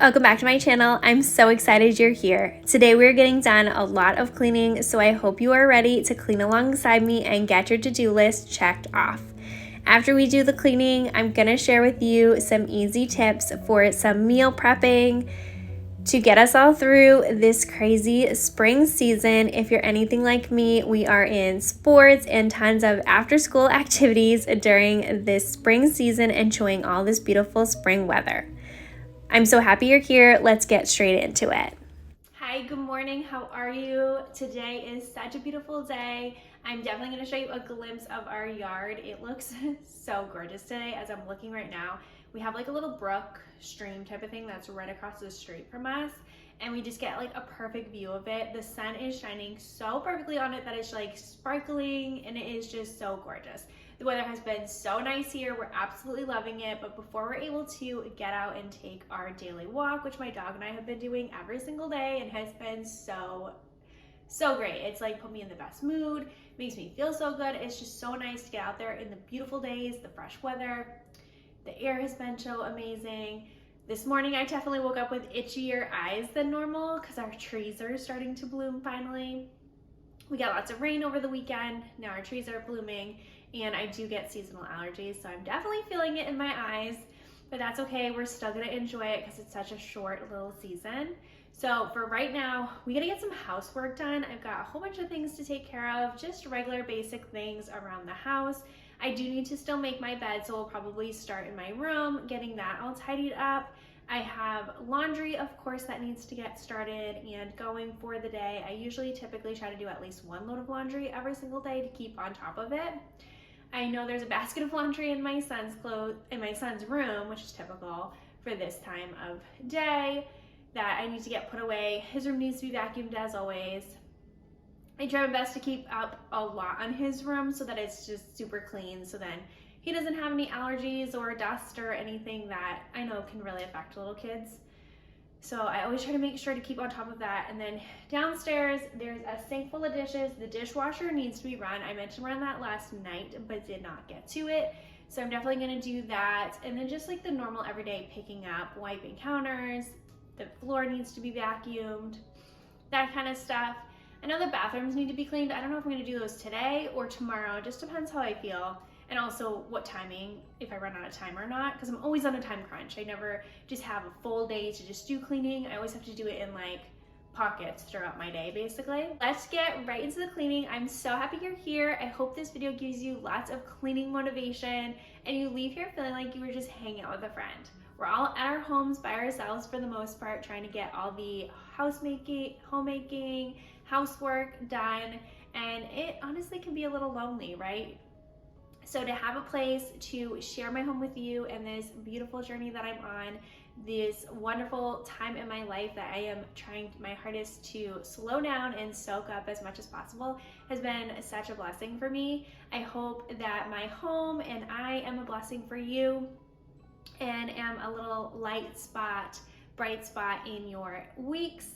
Welcome back to my channel. I'm so excited you're here. Today we're getting done a lot of cleaning, so I hope you are ready to clean alongside me and get your to-do list checked off. After we do the cleaning, I'm gonna share with you some easy tips for some meal prepping to get us all through this crazy spring season. If you're anything like me, we are in sports and tons of after-school activities during this spring season, enjoying all this beautiful spring weather. I'm so happy you're here. Let's get straight into it. Hi, good morning. How are you? Today is such a beautiful day. I'm definitely going to show you a glimpse of our yard. It looks so gorgeous today as I'm looking right now. We have like a little brook stream type of thing that's right across the street from us, and we just get like a perfect view of it. The sun is shining so perfectly on it that it's like sparkling, and it is just so gorgeous. The weather has been so nice here. We're absolutely loving it. But before we're able to get out and take our daily walk, which my dog and I have been doing every single day and has been so great. It's like put me in the best mood, makes me feel so good. It's just so nice to get out there in the beautiful days, the fresh weather. The air has been so amazing. This morning I definitely woke up with itchier eyes than normal because our trees are starting to bloom finally. We got lots of rain over the weekend. Now our trees are blooming, and I do get seasonal allergies, so I'm definitely feeling it in my eyes, but that's okay. We're still gonna enjoy it because it's such a short little season. So for right now, we gotta get some housework done. I've got a whole bunch of things to take care of, just regular basic things around the house. I do need to still make my bed, so we'll probably start in my room, getting that all tidied up. I have laundry, of course, that needs to get started and going for the day. I typically try to do at least one load of laundry every single day to keep on top of it. I know there's a basket of laundry in my son's room, which is typical for this time of day, that I need to get put away. His room needs to be vacuumed as always. I try my best to keep up a lot on his room so that it's just super clean, so then he doesn't have any allergies or dust or anything that I know can really affect little kids. So I always try to make sure to keep on top of that. And then downstairs, there's a sink full of dishes. The dishwasher needs to be run. I meant to run that last night, but did not get to it. So I'm definitely gonna do that. And then just like the normal everyday picking up, wiping counters, the floor needs to be vacuumed, that kind of stuff. I know the bathrooms need to be cleaned. I don't know if I'm gonna do those today or tomorrow. It just depends how I feel. And also what timing, if I run out of time or not, because I'm always on a time crunch. I never just have a full day to just do cleaning. I always have to do it in like pockets throughout my day, basically. Let's get right into the cleaning. I'm so happy you're here. I hope this video gives you lots of cleaning motivation and you leave here feeling like you were just hanging out with a friend. We're all at our homes by ourselves for the most part, trying to get all the homemaking, housework done, and it honestly can be a little lonely, right? So to have a place to share my home with you and this beautiful journey that I'm on, this wonderful time in my life that I am trying my hardest to slow down and soak up as much as possible, has been such a blessing for me. I hope that my home and I am a blessing for you and am a little bright spot in your weeks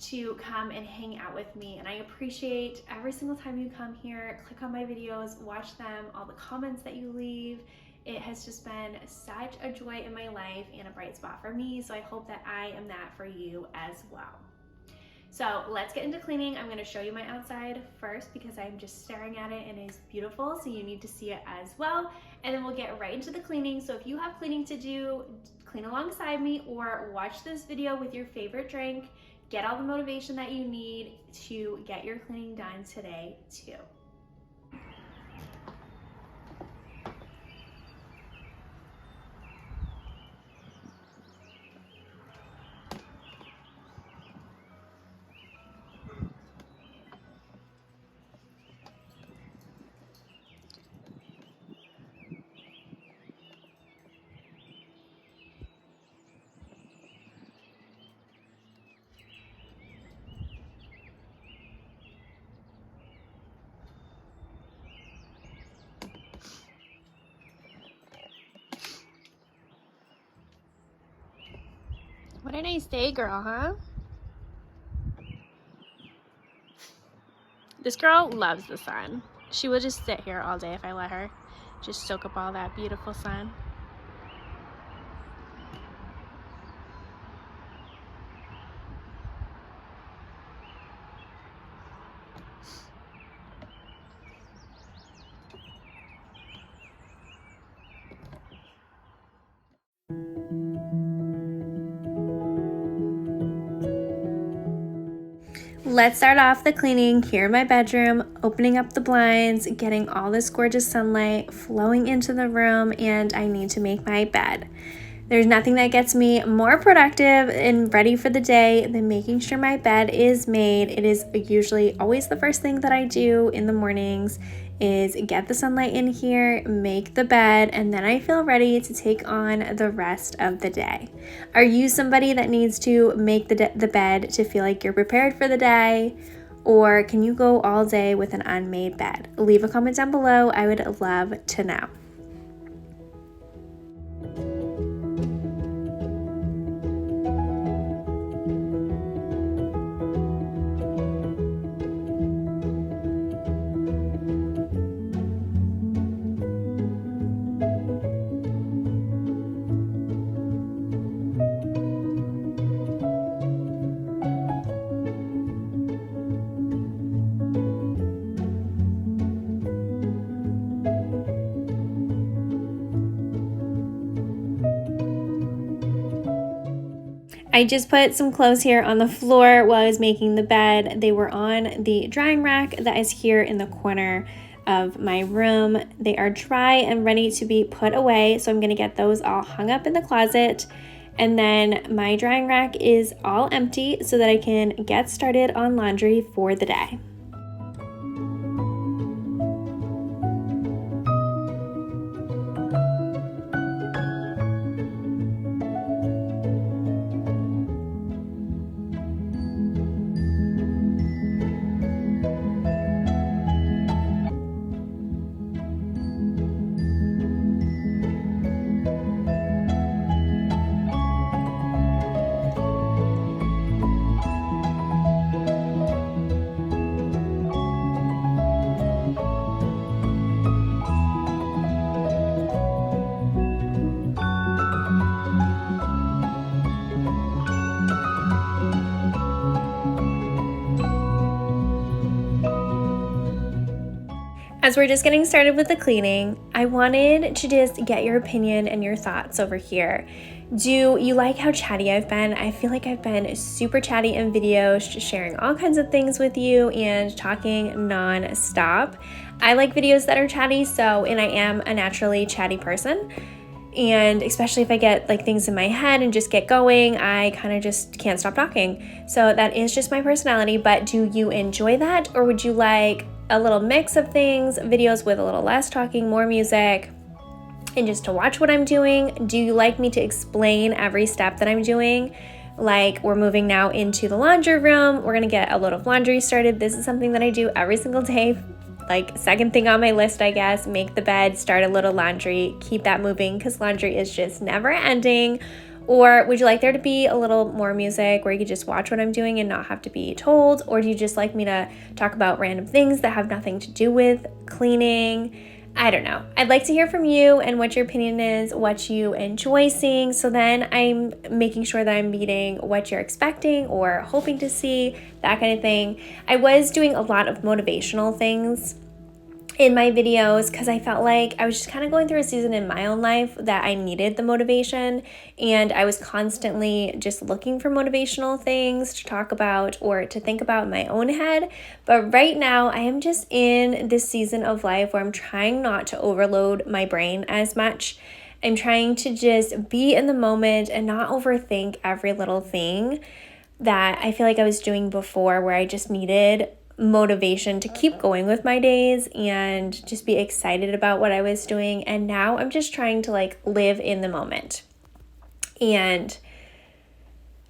to come and hang out with me. And I appreciate every single time you come here, click on my videos, watch them, all the comments that you leave. It has just been such a joy in my life and a bright spot for me. So I hope that I am that for you as well. So let's get into cleaning. I'm gonna show you my outside first because I'm just staring at it and it's beautiful, so you need to see it as well. And then we'll get right into the cleaning. So if you have cleaning to do, clean alongside me or watch this video with your favorite drink. Get all the motivation that you need to get your cleaning done today too. What a nice day, girl, huh? This girl loves the sun. She will just sit here all day if I let her. Just soak up all that beautiful sun. Let's start off the cleaning here in my bedroom, opening up the blinds, getting all this gorgeous sunlight flowing into the room, and I need to make my bed. There's nothing that gets me more productive and ready for the day than making sure my bed is made. It is usually always the first thing that I do in the mornings is get the sunlight in here, make the bed, and then I feel ready to take on the rest of the day. Are you somebody that needs to make the bed to feel like you're prepared for the day? Or can you go all day with an unmade bed? Leave a comment down below. I would love to know. I just put some clothes here on the floor while I was making the bed. They were on the drying rack that is here in the corner of my room. They are dry and ready to be put away, so I'm going to get those all hung up in the closet. And then my drying rack is all empty so that I can get started on laundry for the day. As we're just getting started with the cleaning, I wanted to just get your opinion and your thoughts over here. Do you like how chatty I've been? I feel like I've been super chatty in videos, just sharing all kinds of things with you and talking non-stop. I like videos that are chatty, and I am a naturally chatty person. And especially if I get like things in my head and just get going, I kind of just can't stop talking. So that is just my personality, but do you enjoy that? Or would you like a little mix of things, videos with a little less talking, more music, and just to watch what I'm doing? Do you like me to explain every step that I'm doing? Like we're moving now into the laundry room. We're gonna get a load of laundry started. This is something that I do every single day. Like second thing on my list, I guess, make the bed, start a little laundry, keep that moving because laundry is just never ending. Or would you like there to be a little more music where you could just watch what I'm doing and not have to be told? Or do you just like me to talk about random things that have nothing to do with cleaning? I don't know. I'd like to hear from you and what your opinion is, what you enjoy seeing. So then I'm making sure that I'm meeting what you're expecting or hoping to see, that kind of thing. I was doing a lot of motivational things in my videos because I felt like I was just kind of going through a season in my own life that I needed the motivation, and I was constantly just looking for motivational things to talk about or to think about in my own head. But right now I am just in this season of life where I'm trying not to overload my brain as much. I'm trying to just be in the moment and not overthink every little thing that I feel like I was doing before, where I just needed motivation to keep going with my days and just be excited about what I was doing. And now I'm just trying to like live in the moment and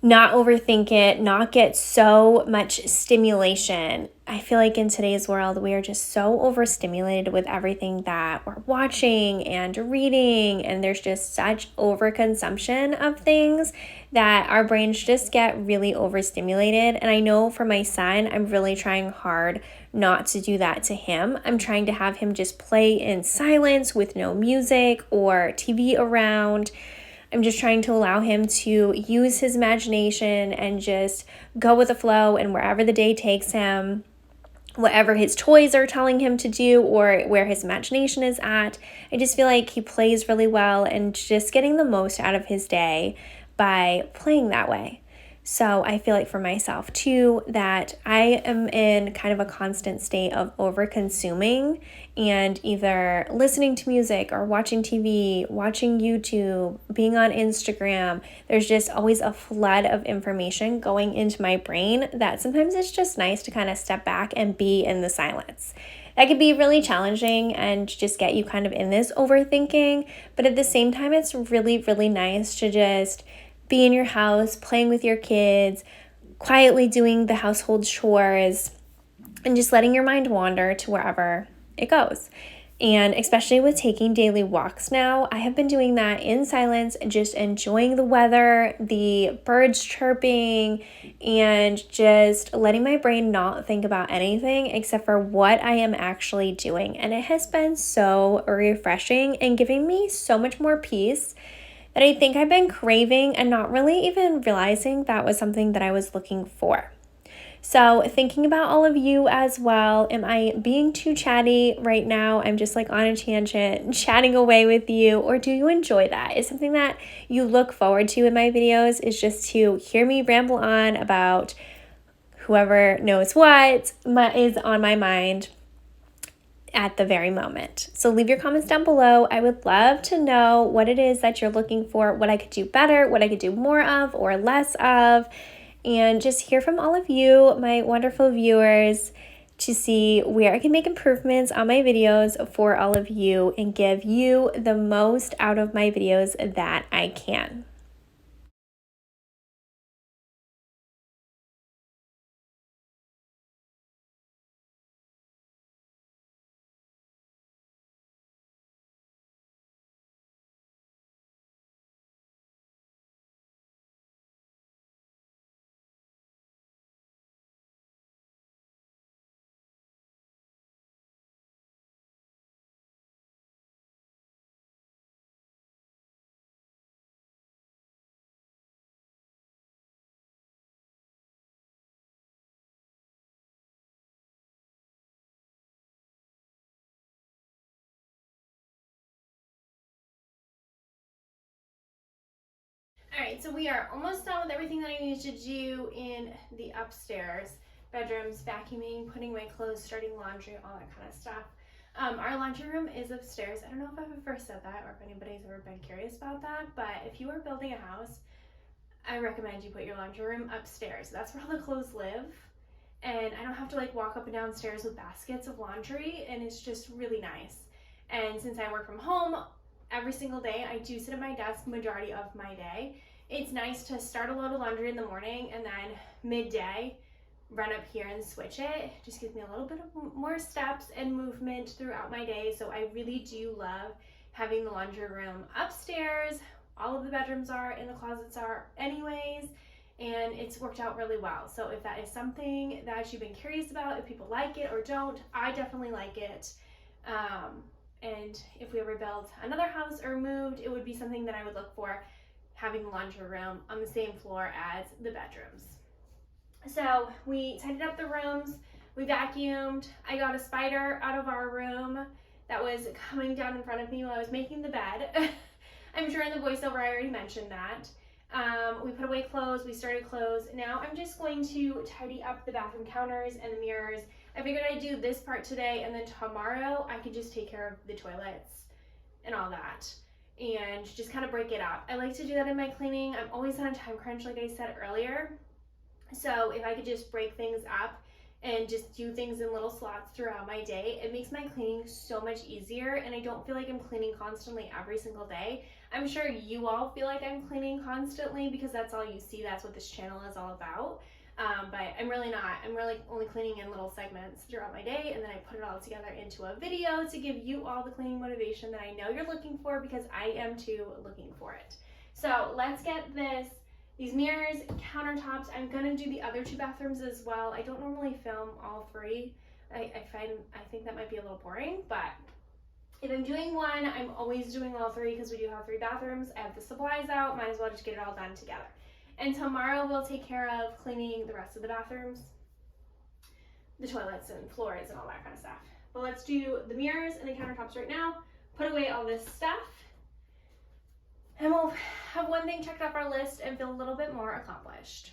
not overthink it, not get so much stimulation. I feel like in today's world, we are just so overstimulated with everything that we're watching and reading, and there's just such overconsumption of things that our brains just get really overstimulated. And I know for my son, I'm really trying hard not to do that to him. I'm trying to have him just play in silence with no music or TV around. I'm just trying to allow him to use his imagination and just go with the flow, and wherever the day takes him, whatever his toys are telling him to do or where his imagination is at, I just feel like he plays really well and just getting the most out of his day by playing that way. So I feel like for myself too, that I am in kind of a constant state of over consuming and either listening to music or watching TV, watching YouTube, being on Instagram. There's just always a flood of information going into my brain that sometimes it's just nice to kind of step back and be in the silence. That could be really challenging and just get you kind of in this overthinking, but at the same time, it's really, really nice to just be in your house, playing with your kids, quietly doing the household chores, and just letting your mind wander to wherever it goes. And especially with taking daily walks now, I have been doing that in silence and just enjoying the weather, the birds chirping, and just letting my brain not think about anything except for what I am actually doing. And it has been so refreshing and giving me so much more peace that I think I've been craving and not really even realizing that was something that I was looking for. So thinking about all of you as well, am I being too chatty right now? I'm just like on a tangent, chatting away with you, or do you enjoy that? Is something that you look forward to in my videos is just to hear me ramble on about whoever knows what is on my mind at the very moment. So leave your comments down below. I would love to know what it is that you're looking for, what I could do better, what I could do more of or less of, and just hear from all of you, my wonderful viewers, to see where I can make improvements on my videos for all of you and give you the most out of my videos that I can. All right, so we are almost done with everything that I need to do in the upstairs bedrooms, vacuuming, putting away clothes, starting laundry, all that kind of stuff. Our laundry room is upstairs. I don't know if I've ever said that or if anybody's ever been curious about that, but if you are building a house, I recommend you put your laundry room upstairs. That's where all the clothes live. And I don't have to like walk up and down stairs with baskets of laundry, and it's just really nice. And since I work from home every single day, I do sit at my desk majority of my day. It's nice to start a load of laundry in the morning and then midday run up here and switch it. Just gives me a little bit of more steps and movement throughout my day. So I really do love having the laundry room upstairs. All of the bedrooms are, and the closets are anyways, and it's worked out really well. So if that is something that you've been curious about, if people like it or don't, I definitely like it. And if we ever built another house or moved, it would be something that I would look for, having the laundry room on the same floor as the bedrooms. So we tidied up the rooms, we vacuumed. I got a spider out of our room that was coming down in front of me while I was making the bed. I'm sure in the voiceover I already mentioned that. We put away clothes, we started clothes. Now I'm just going to tidy up the bathroom counters and the mirrors. I figured I'd do this part today, and then tomorrow I could just take care of the toilets and all that and just kind of break it up. I like to do that in my cleaning. I'm always on a time crunch, like I said earlier. So if I could just break things up and just do things in little slots throughout my day, it makes my cleaning so much easier, and I don't feel like I'm cleaning constantly every single day. I'm sure you all feel like I'm cleaning constantly because that's all you see. That's what this channel is all about. But I'm really not. I'm really only cleaning in little segments throughout my day, and then I put it all together into a video to give you all the cleaning motivation that I know you're looking for, because I am too looking for it. So let's get these mirrors, countertops. I'm gonna do the other two bathrooms as well. I don't normally film all three. I think that might be a little boring, but if I'm doing one, I'm always doing all three because we do have 3 bathrooms. I have the supplies out, might as well just get it all done together. And tomorrow we'll take care of cleaning the rest of the bathrooms, the toilets and floors and all that kind of stuff. But let's do the mirrors and the countertops right now, put away all this stuff, and we'll have one thing checked off our list and feel a little bit more accomplished.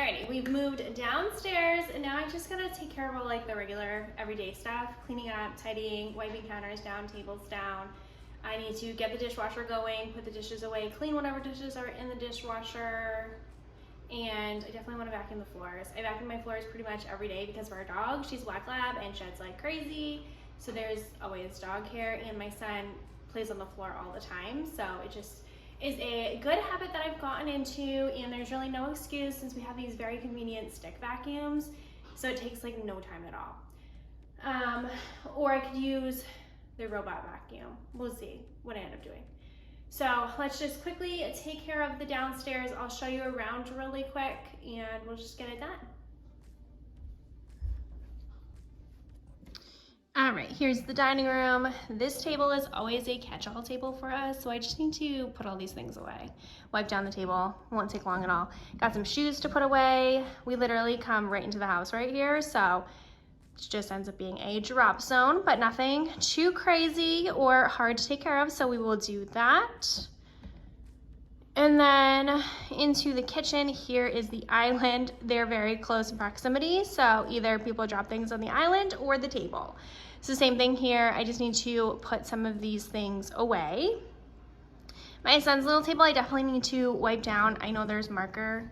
Alrighty, we've moved downstairs and now I just gotta take care of all like the regular everyday stuff, cleaning up, tidying, wiping counters down, tables down. I need to get the dishwasher going, put the dishes away, clean whatever dishes are in the dishwasher, and I definitely want to vacuum the floors. I vacuum my floors pretty much every day because of our dog. She's black lab and sheds like crazy, so there's always dog hair, and my son plays on the floor all the time, so it just is a good habit that I've gotten into, and there's really no excuse since we have these very convenient stick vacuums, so it takes like no time at all. Or I could use the robot vacuum. We'll see what I end up doing. So let's just quickly take care of the downstairs. I'll show you around really quick and we'll just get it done. All right, here's the dining room. This table is always a catch-all table for us, so I just need to put all these things away. Wipe down the table, won't take long at all. Got some shoes to put away. We literally come right into the house right here, so it just ends up being a drop zone, but nothing too crazy or hard to take care of, so we will do that. And then into the kitchen, here is the island. They're very close in proximity, so either people drop things on the island or the table. It's the same thing here. I just need to put some of these things away. My son's little table, I definitely need to wipe down. I know there's marker,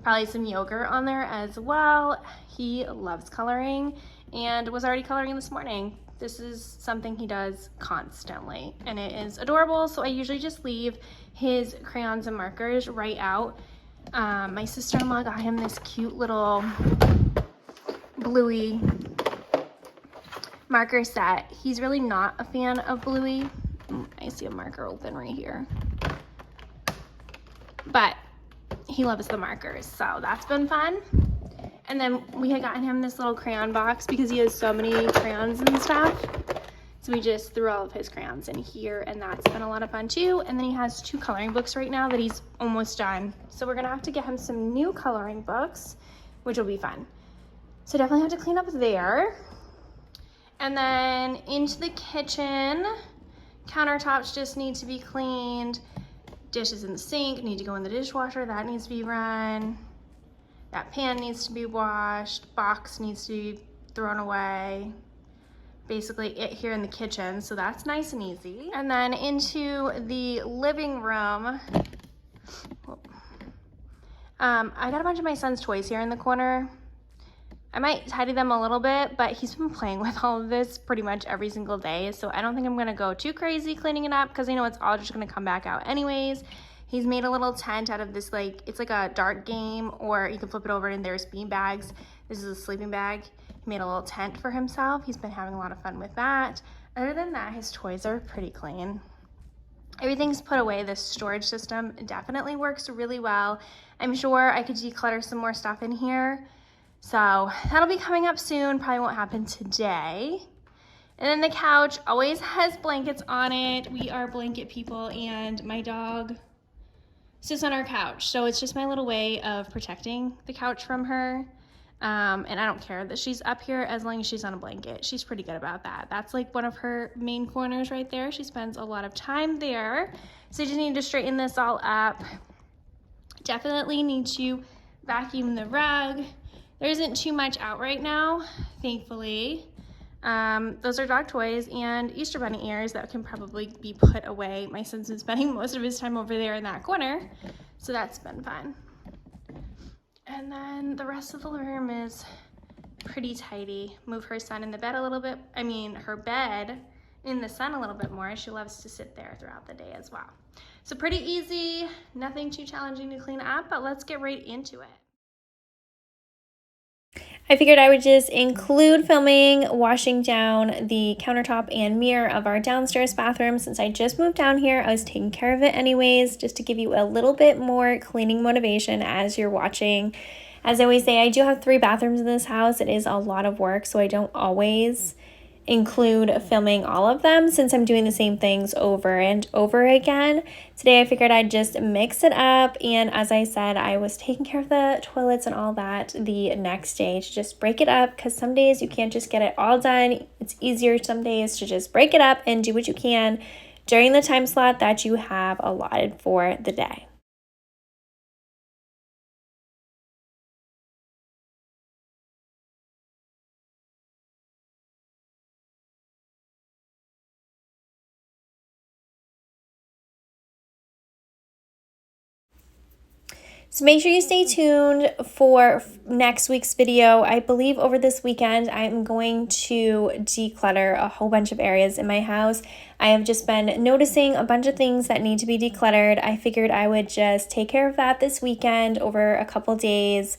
probably some yogurt on there as well. He loves coloring and was already coloring this morning. This is something he does constantly and it is adorable, so I usually just leave his crayons and markers right out. My sister-in-law got him this cute little bluey marker set. He's really not a fan of bluey. I see a marker open right here, but he loves the markers, so that's been fun. And then we had gotten him this little crayon box because he has so many crayons and stuff. So we just threw all of his crayons in here, and that's been a lot of fun too. And then he has 2 coloring books right now that he's almost done. So we're gonna have to get him some new coloring books, which will be fun. So definitely have to clean up there. And then into the kitchen, countertops just need to be cleaned. Dishes in the sink need to go in the dishwasher, that needs to be run. That pan needs to be washed, box needs to be thrown away. Basically it here in the kitchen, so that's nice and easy. And then into the living room, I got a bunch of my son's toys here in the corner. I might tidy them a little bit, but he's been playing with all of this pretty much every single day, so I don't think I'm gonna go too crazy cleaning it up because I know it's all just gonna come back out anyways. He's made a little tent out of this, like, it's like a dart game, or you can flip it over and there's bean bags. This is a sleeping bag. He made a little tent for himself. He's been having a lot of fun with that. Other than that, his toys are pretty clean. Everything's put away. This storage system definitely works really well. I'm sure I could declutter some more stuff in here. So that'll be coming up soon. Probably won't happen today. And then the couch always has blankets on it. We are blanket people, and my dog sits on our couch. So it's just my little way of protecting the couch from her. And I don't care that she's up here as long as she's on a blanket. She's pretty good about that. That's like one of her main corners right there. She spends a lot of time there. So I just need to straighten this all up. Definitely need to vacuum the rug. There isn't too much out right now, thankfully. Those are dog toys and Easter bunny ears that can probably be put away. My son's been spending most of his time over there in that corner, so that's been fun. And then the rest of the room is pretty tidy. Move her son in the bed a little bit. Her bed in the sun a little bit more. She loves to sit there throughout the day as well. So pretty easy, nothing too challenging to clean up, but let's get right into it. I figured I would just include filming washing down the countertop and mirror of our downstairs bathroom. Since I just moved down here, I was taking care of it anyways, just to give you a little bit more cleaning motivation as you're watching. As I always say, I do have 3 bathrooms in this house. It is a lot of work, so I don't always include filming all of them since I'm doing the same things over and over again. Today I figured I'd just mix it up, and as I said, I was taking care of the toilets and all that the next day to just break it up, because some days you can't just get it all done. It's easier some days to just break it up and do what you can during the time slot that you have allotted for the day. So make sure you stay tuned for next week's video. I believe over this weekend, I'm going to declutter a whole bunch of areas in my house. I have just been noticing a bunch of things that need to be decluttered. I figured I would just take care of that this weekend over a couple days,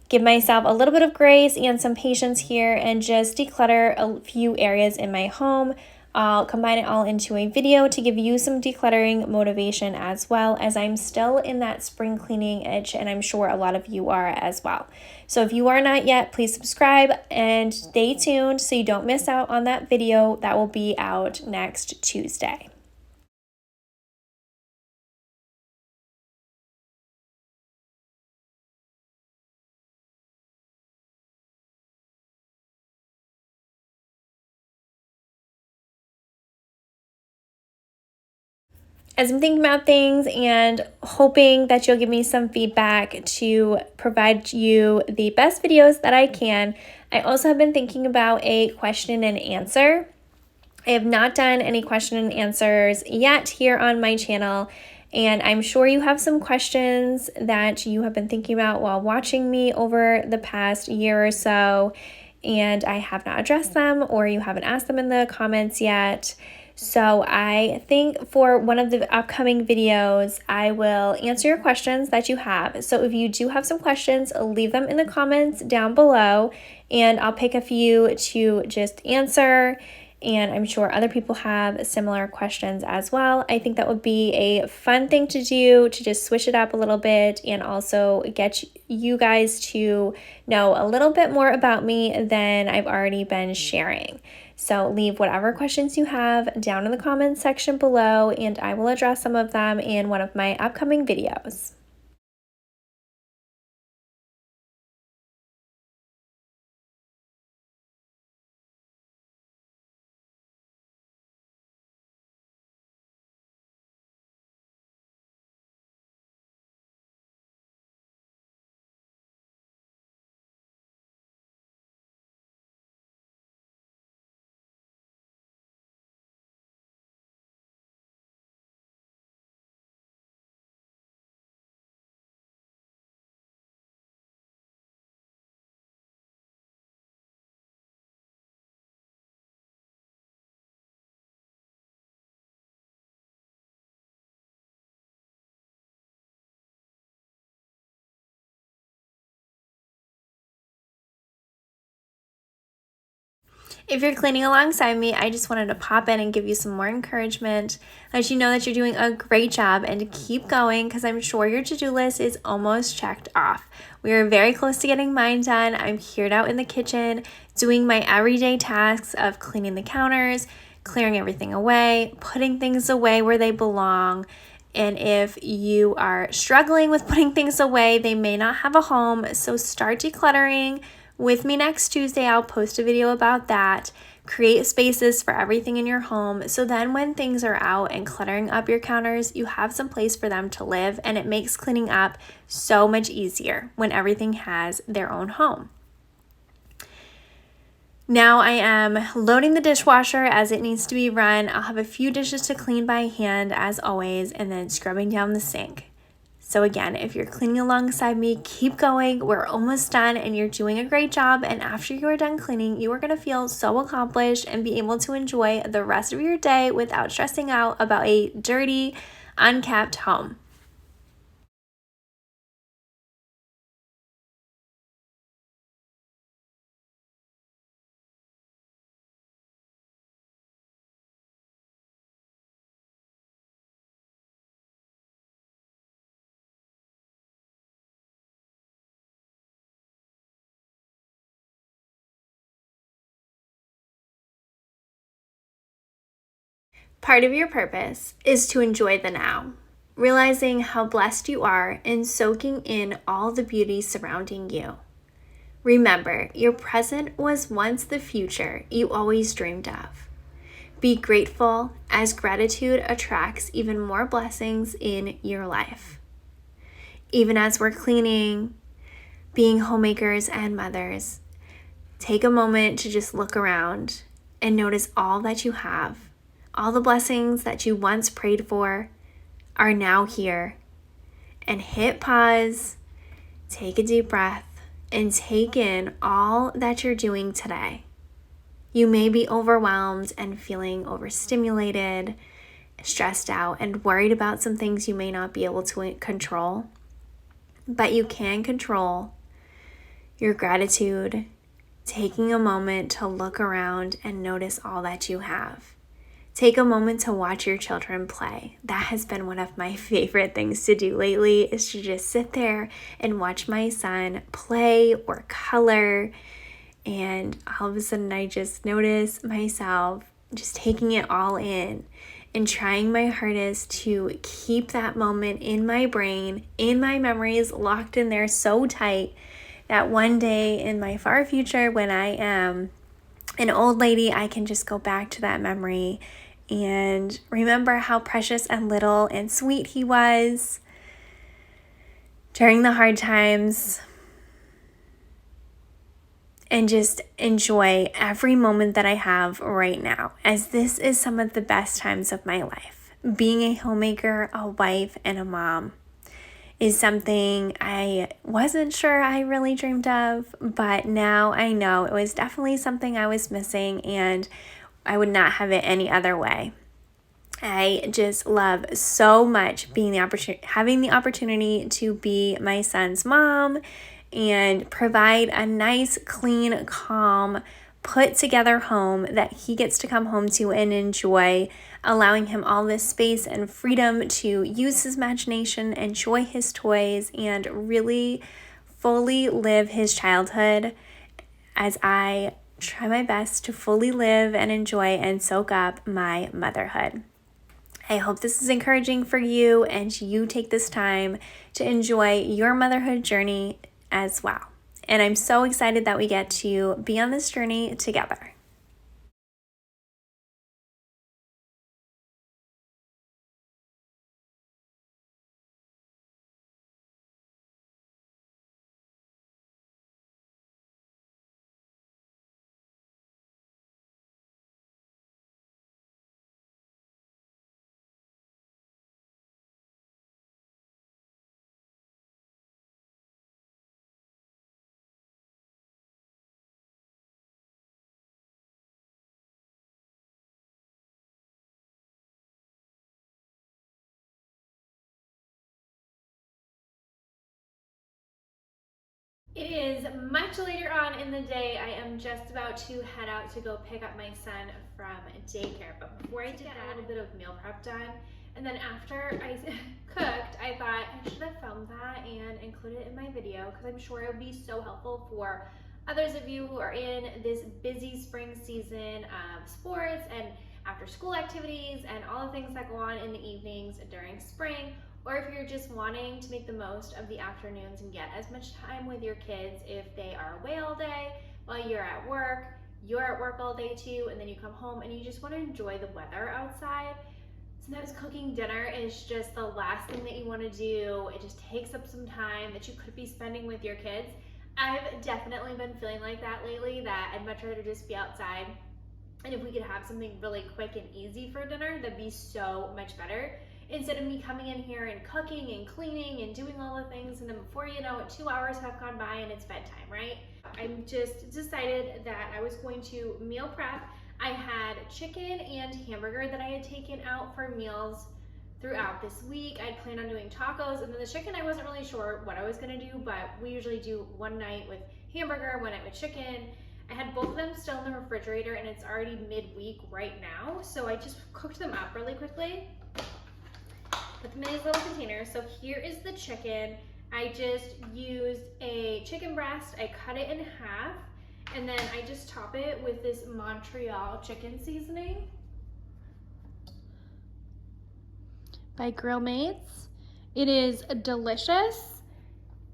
give myself a little bit of grace and some patience here, and just declutter a few areas in my home. I'll combine it all into a video to give you some decluttering motivation, as well as I'm still in that spring cleaning itch, and I'm sure a lot of you are as well. So if you are not yet, please subscribe and stay tuned so you don't miss out on that video that will be out next Tuesday. As I'm thinking about things and hoping that you'll give me some feedback to provide you the best videos that I can, I also have been thinking about a question and answer. I have not done any question and answers yet here on my channel, and I'm sure you have some questions that you have been thinking about while watching me over the past year or so, and I have not addressed them, or you haven't asked them in the comments yet. So I think for one of the upcoming videos, I will answer your questions that you have. So if you do have some questions, leave them in the comments down below, and I'll pick a few to just answer. And I'm sure other people have similar questions as well. I think that would be a fun thing to do, to just switch it up a little bit and also get you guys to know a little bit more about me than I've already been sharing. So leave whatever questions you have down in the comments section below, and I will address some of them in one of my upcoming videos. If you're cleaning alongside me, I just wanted to pop in and give you some more encouragement, let you know that you're doing a great job and to keep going because I'm sure your to-do list is almost checked off. We are very close to getting mine done. I'm here out in the kitchen doing my everyday tasks of cleaning the counters, clearing everything away, putting things away where they belong. And if you are struggling with putting things away, they may not have a home, so start decluttering. With me next Tuesday, I'll post a video about that. Create spaces for everything in your home so then when things are out and cluttering up your counters, you have some place for them to live, and it makes cleaning up so much easier when everything has their own home. Now I am loading the dishwasher as it needs to be run. I'll have a few dishes to clean by hand as always, and then scrubbing down the sink. So again, if you're cleaning alongside me, keep going. We're almost done and you're doing a great job. And after you are done cleaning, you are going to feel so accomplished and be able to enjoy the rest of your day without stressing out about a dirty, unkept home. Part of your purpose is to enjoy the now, realizing how blessed you are and soaking in all the beauty surrounding you. Remember, your present was once the future you always dreamed of. Be grateful, as gratitude attracts even more blessings in your life. Even as we're cleaning, being homemakers and mothers, take a moment to just look around and notice all that you have. All the blessings that you once prayed for are now here. And hit pause, take a deep breath, and take in all that you're doing today. You may be overwhelmed and feeling overstimulated, stressed out, and worried about some things you may not be able to control. But you can control your gratitude, taking a moment to look around and notice all that you have. Take a moment to watch your children play. That has been one of my favorite things to do lately, is to just sit there and watch my son play or color. And all of a sudden I just notice myself just taking it all in and trying my hardest to keep that moment in my brain, in my memories, locked in there so tight that one day in my far future, when I am an old lady, I can just go back to that memory and remember how precious and little and sweet he was during the hard times, and just enjoy every moment that I have right now, as this is some of the best times of my life. Being a homemaker, a wife, and a mom is something I wasn't sure I really dreamed of, but now I know it was definitely something I was missing, and I would not have it any other way. I just love so much having the opportunity to be my son's mom and provide a nice, clean, calm, put together home that he gets to come home to and enjoy, allowing him all this space and freedom to use his imagination, enjoy his toys, and really fully live his childhood as I try my best to fully live and enjoy and soak up my motherhood. I hope this is encouraging for you and you take this time to enjoy your motherhood journey as well. And I'm so excited that we get to be on this journey together. It is much later on in the day. I am just about to head out to go pick up my son from daycare. But before I did that, a little bit of meal prep done. And then after I cooked, I thought I should have filmed that and included it in my video because I'm sure it would be so helpful for others of you who are in this busy spring season of sports and after school activities and all the things that go on in the evenings during spring, or if you're just wanting to make the most of the afternoons and get as much time with your kids if they are away all day while you're at work all day too, and then you come home and you just want to enjoy the weather outside. Sometimes cooking dinner is just the last thing that you want to do. It just takes up some time that you could be spending with your kids. I've definitely been feeling like that lately, that I'd much rather just be outside. And if we could have something really quick and easy for dinner, that'd be so much better. Instead of me coming in here and cooking and cleaning and doing all the things, and then before you know it, 2 hours have gone by and it's bedtime, right? I'm just decided that I was going to meal prep. I had chicken and hamburger that I had taken out for meals throughout this week. I'd planned on doing tacos, and then the chicken, I wasn't really sure what I was gonna do, but we usually do one night with hamburger, one night with chicken. I had both of them still in the refrigerator, and it's already midweek right now, so I just cooked them up really quickly. Put them in these little containers. So here is the chicken. I just used a chicken breast. I cut it in half, and then I just top it with this Montreal chicken seasoning by Grill Mates. It is delicious,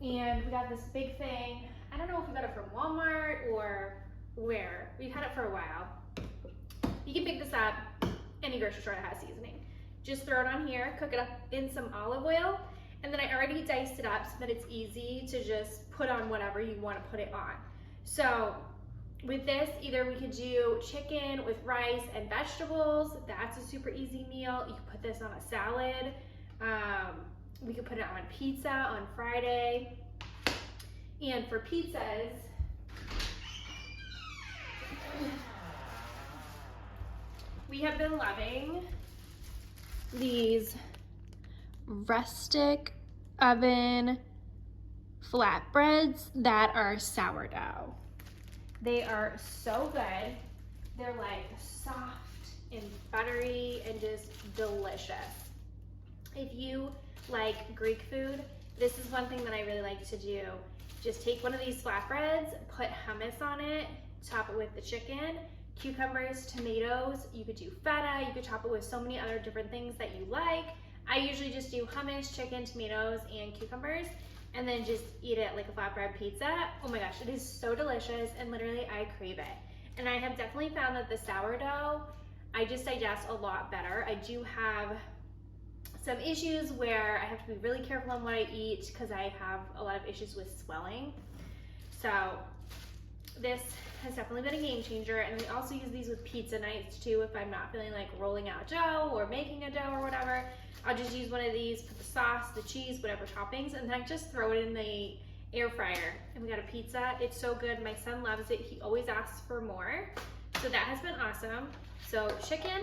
and we got this big thing. I don't know if we got it from Walmart or where. We've had it for a while. You can pick this up any grocery store that has seasoning. Just throw it on here, cook it up in some olive oil, and then I already diced it up so that it's easy to just put on whatever you want to put it on. So with this, either we could do chicken with rice and vegetables. That's a super easy meal. You could put this on a salad. We could put it on pizza on Friday. And for pizzas, we have been loving these rustic oven flatbreads that are sourdough. They are so good. They're like soft and buttery and just delicious. If you like Greek food, this is one thing that I really like to do. Just take one of these flatbreads, put hummus on it, top it with the chicken, cucumbers, tomatoes. You could do feta, you could top it with so many other different things that you like. I usually just do hummus, chicken, tomatoes, and cucumbers, and then just eat it like a flatbread pizza. Oh my gosh, it is so delicious, and literally I crave it. And I have definitely found that the sourdough, I just digest a lot better. I do have some issues where I have to be really careful on what I eat because I have a lot of issues with swelling. So this has definitely been a game changer, and we also use these with pizza nights too. If I'm not feeling like rolling out dough or making a dough or whatever, I'll just use one of these, put the sauce, the cheese, whatever toppings, and then I just throw it in the air fryer, and we got a pizza. It's so good. My son loves it. He always asks for more, so that has been awesome. So chicken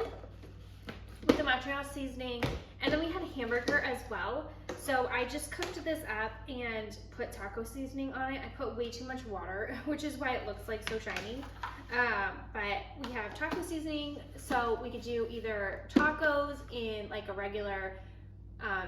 with the Montreal seasoning, and then we had a hamburger as well. So I just cooked this up and put taco seasoning on it. I put way too much water, which is why it looks like so shiny. But we have taco seasoning, so we could do either tacos in like a regular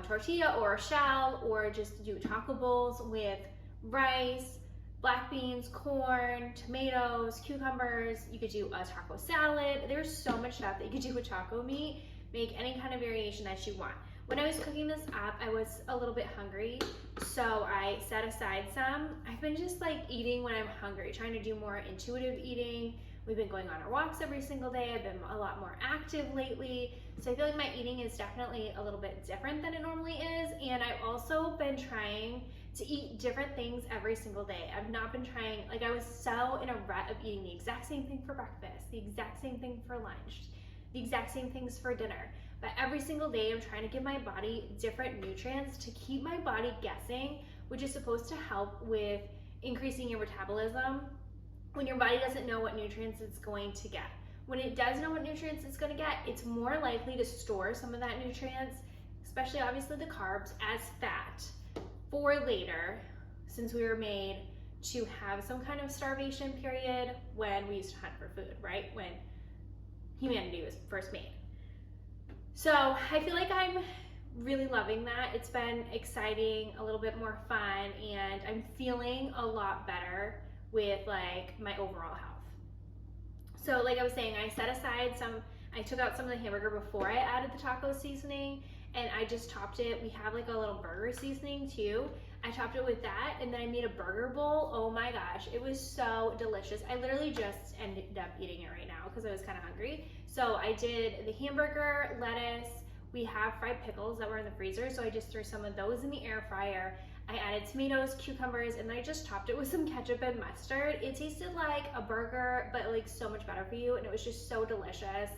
tortilla or a shell, or just do taco bowls with rice, black beans, corn, tomatoes, cucumbers. You could do a taco salad. There's so much stuff that you could do with taco meat. Make any kind of variation that you want. When I was cooking this up, I was a little bit hungry, so I set aside some. I've been just like eating when I'm hungry, trying to do more intuitive eating. We've been going on our walks every single day. I've been a lot more active lately, so I feel like my eating is definitely a little bit different than it normally is. And I've also been trying to eat different things every single day. I've not been trying, like I was so in a rut of eating the exact same thing for breakfast, the exact same thing for lunch, the exact same things for dinner. But every single day I'm trying to give my body different nutrients to keep my body guessing, which is supposed to help with increasing your metabolism when your body doesn't know what nutrients it's going to get. When it does know what nutrients it's going to get, it's more likely to store some of that nutrients, especially obviously the carbs, as fat for later, since we were made to have some kind of starvation period when we used to hunt for food, right? When humanity was first made. So I feel like I'm really loving that. It's been exciting, a little bit more fun, and I'm feeling a lot better with like my overall health. So like I was saying, I set aside I took out some of the hamburger before I added the taco seasoning, and I just topped it. We have like a little burger seasoning too. I topped it with that, and then I made a burger bowl. Oh my gosh, it was so delicious. I literally just ended up eating it right now because I was kind of hungry. So I did the hamburger, lettuce. We have fried pickles that were in the freezer, so I just threw some of those in the air fryer. I added tomatoes, cucumbers, and then I just topped it with some ketchup and mustard. It tasted like a burger, but like so much better for you, and it was just so delicious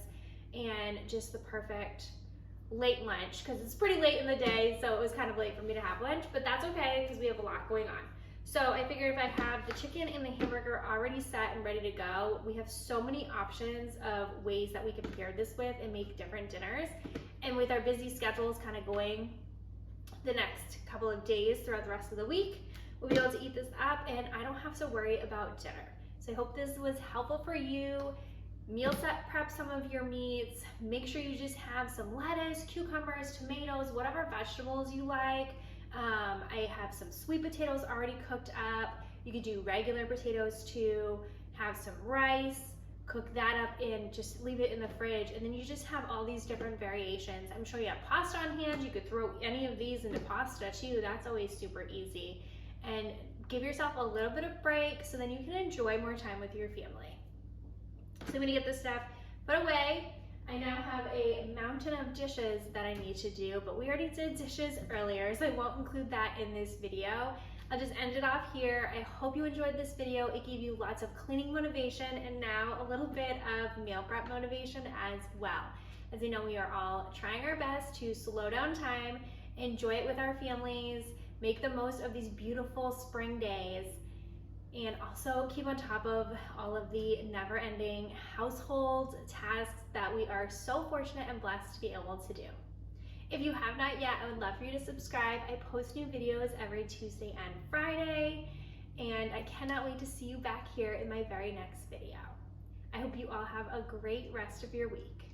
and just the perfect late lunch because it's pretty late in the day, so it was kind of late for me to have lunch, but that's okay because we have a lot going on. So I figured if I have the chicken and the hamburger already set and ready to go, we have so many options of ways that we can pair this with and make different dinners. And with our busy schedules kind of going the next couple of days throughout the rest of the week, we'll be able to eat this up and I don't have to worry about dinner. So I hope this was helpful for you. Meal prep some of your meats. Make sure you just have some lettuce, cucumbers, tomatoes, whatever vegetables you like. I have some sweet potatoes already cooked up. You could do regular potatoes too. Have some rice, cook that up and just leave it in the fridge. And then you just have all these different variations. I'm sure you have pasta on hand. You could throw any of these into pasta too. That's always super easy. And give yourself a little bit of break so then you can enjoy more time with your family. So I'm gonna get this stuff put away. I now have a mountain of dishes that I need to do, but we already did dishes earlier, so I won't include that in this video. I'll just end it off here. I hope you enjoyed this video. It gave you lots of cleaning motivation and now a little bit of meal prep motivation as well. As you know, we are all trying our best to slow down time, enjoy it with our families, make the most of these beautiful spring days, and also keep on top of all of the never-ending household tasks that we are so fortunate and blessed to be able to do. If you have not yet, I would love for you to subscribe. I post new videos every Tuesday and Friday, and I cannot wait to see you back here in my very next video. I hope you all have a great rest of your week.